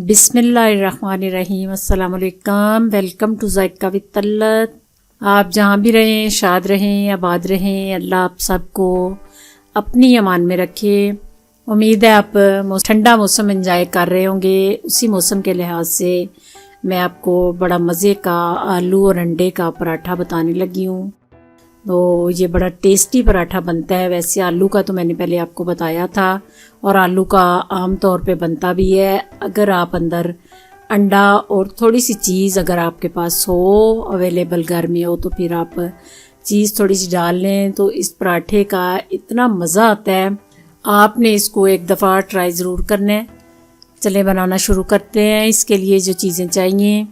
बिस्मिल्लाहिर्रहमानिर्रहीम। अस्सलाम वालेकुम। Welcome to Zayka with तल्लत। आप जहाँ भी रहें शाद रहें आबाद रहें, अल्लाह आप सबको अपनी अमान में रखे। उम्मीद है आप ठंडा मौसम एंजॉय कर रहे होंगे। उसी मौसम के लिहाज से मैं आपको बड़ा मज़े का आलू और अंडे का पराठा बताने लगी हूँ। तो ये बड़ा टेस्टी पराठा बनता है। वैसे आलू का तो मैंने पहले आपको बताया था, और आलू का आम तौर पे बनता भी है। अगर आप अंदर अंडा और थोड़ी सी चीज़ अगर आपके पास हो, अवेलेबल घर में हो, तो फिर आप चीज़ थोड़ी सी डाल लें तो इस पराठे का इतना मज़ा आता है। आपने इसको एक दफ़ा ट्राई ज़रूर करना है। चलें बनाना शुरू करते हैं। इसके लिए जो चीज़ें चाहिए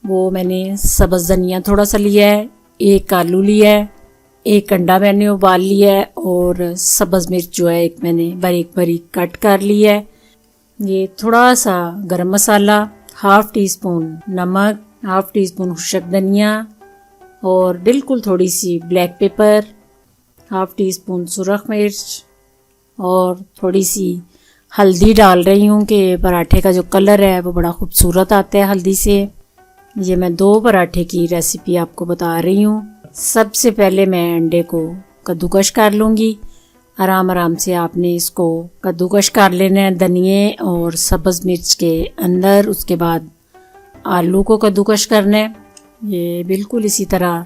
वो मैंने सब्ज़ धनिया थोड़ा सा लिया है, एक आलू लिया है, एक अंडा मैंने उबाल लिया है, और सब्ज़ मिर्च जो है एक मैंने बारीक बारीक कट कर लिया है। ये थोड़ा सा garam masala, half teaspoon नमक, हाफ़ टी स्पून खुशक धनिया, और बिल्कुल थोड़ी सी black pepper, half teaspoon सुरख मिर्च, और थोड़ी सी हल्दी डाल रही हूँ कि पराठे का जो कलर है वो बड़ा खूबसूरत आता है हल्दी से। ये मैं 2 पराठे की रेसिपी आपको बता रही हूँ। सबसे पहले मैं अंडे को कद्दूकश कर लूँगी। आराम आराम से आपने इसको कद्दूकश कर लेना है धनिए और सब्ज़ मिर्च के अंदर। उसके बाद आलू को कद्दूकश करना है। ये बिल्कुल इसी तरह,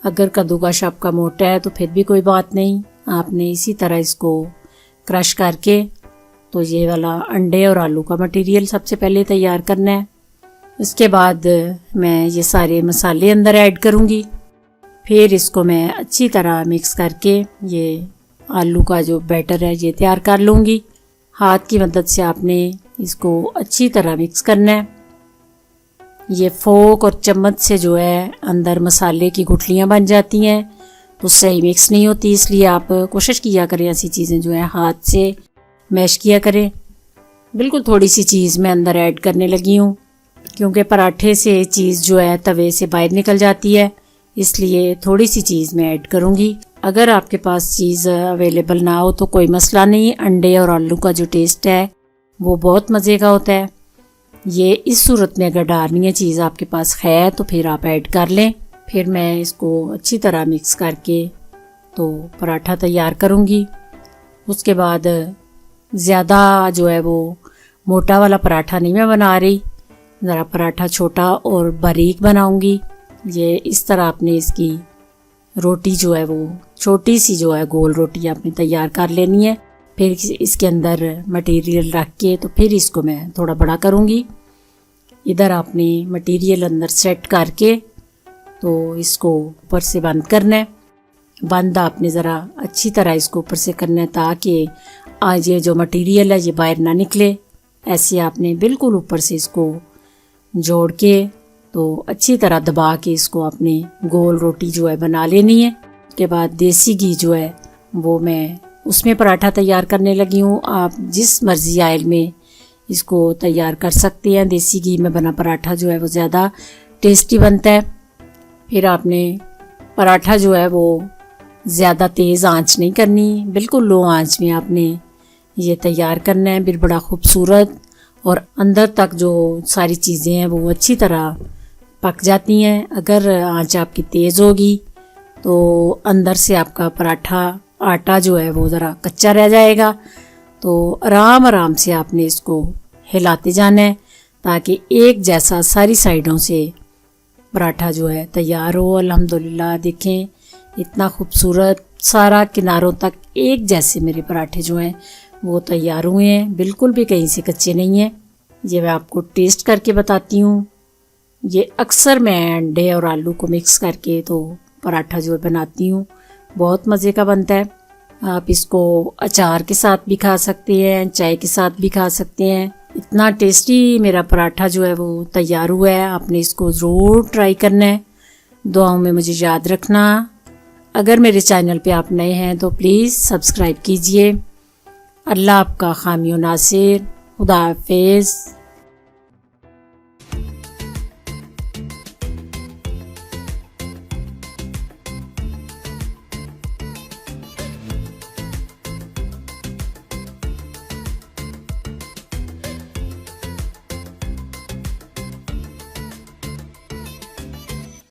अगर कद्दूकश आपका मोटा है तो फिर भी कोई बात नहीं, आपने इसी तरह इसको क्रश करके तो ये वाला अंडे और आलू का मटेरियल सबसे पहले तैयार करना है। उसके बाद मैं ये सारे मसाले अंदर ऐड करूँगी। फिर इसको मैं अच्छी तरह मिक्स करके ये आलू का जो बैटर है ये तैयार कर लूँगी। हाथ की मदद से आपने इसको अच्छी तरह मिक्स करना है। ये फोक और चम्मच से जो है अंदर मसाले की गुठलियाँ बन जाती हैं तो सही मिक्स नहीं होती, इसलिए आप कोशिश किया करें ऐसी चीज़ें जो है हाथ से मैश किया करें। बिल्कुल थोड़ी सी चीज़ मैं अंदर ऐड करने लगी हूँ, क्योंकि पराठे से चीज़ जो है तवे से बाहर निकल जाती है, इसलिए थोड़ी सी चीज़ मैं ऐड करूँगी। अगर आपके पास चीज़ अवेलेबल ना हो तो कोई मसला नहीं, अंडे और आलू का जो टेस्ट है वो बहुत मज़े का होता है। ये इस सूरत में अगर डालनी है चीज़ आपके पास है तो फिर आप ऐड कर लें। फिर मैं इसको अच्छी तरह मिक्स करके तो पराठा तैयार करूँगी। उसके बाद ज़्यादा जो है वो मोटा वाला पराठा नहीं मैं बना रही, ज़रा पराठा छोटा और बारीक बनाऊंगी। ये इस तरह आपने इसकी रोटी जो है वो छोटी सी जो है गोल रोटी आपने तैयार कर लेनी है। फिर इसके अंदर मटेरियल रख के तो फिर इसको मैं थोड़ा बड़ा करूँगी। इधर आपने मटेरियल अंदर सेट करके तो इसको ऊपर से बंद करना है। बंद आपने ज़रा अच्छी तरह इसको ऊपर से करना है ताकि आज ये जो मटेरियल है ये बाहर ना निकले। ऐसे आपने बिल्कुल ऊपर से इसको जोड़ के तो अच्छी तरह दबा के इसको आपने गोल रोटी जो है बना लेनी है। उसके बाद देसी घी जो है वो मैं उसमें पराठा तैयार करने लगी हूँ। आप जिस मर्ज़ी आयल में इसको तैयार कर सकते हैं। देसी घी में बना पराठा जो है वो ज़्यादा टेस्टी बनता है। फिर आपने पराठा जो है वो ज़्यादा तेज़ आंच नहीं करनी, बिल्कुल लो आंच में आपने ये तैयार करना है। फिर बड़ा खूबसूरत और अंदर तक जो सारी चीज़ें हैं वो अच्छी तरह पक जाती हैं। अगर आंच आपकी तेज़ होगी तो अंदर से आपका पराठा आटा जो है वो ज़रा कच्चा रह जाएगा। तो आराम आराम से आपने इसको हिलाते जाना है ताकि एक जैसा सारी साइडों से पराठा जो है तैयार हो। अल्हम्दुलिल्लाह देखें इतना खूबसूरत सारा किनारों तक एक जैसे मेरे पराठे जो हैं वो तैयार हुए हैं, बिल्कुल भी कहीं से कच्चे नहीं हैं। ये मैं आपको टेस्ट करके बताती हूँ। ये अक्सर मैं अंडे और आलू को मिक्स करके तो पराठा जो बनाती हूँ, बहुत मज़े का बनता है। आप इसको अचार के साथ भी खा सकते हैं, चाय के साथ भी खा सकते हैं। इतना टेस्टी मेरा पराठा जो है वो तैयार हुआ है। आपने इसको ज़रूर ट्राई करना है। दुआओं में मुझे याद रखना। अगर मेरे चैनल पे आप नए हैं तो प्लीज़ सब्सक्राइब कीजिए। अल्लाह आपका खामियों नासिर। खुदा हाफिज़।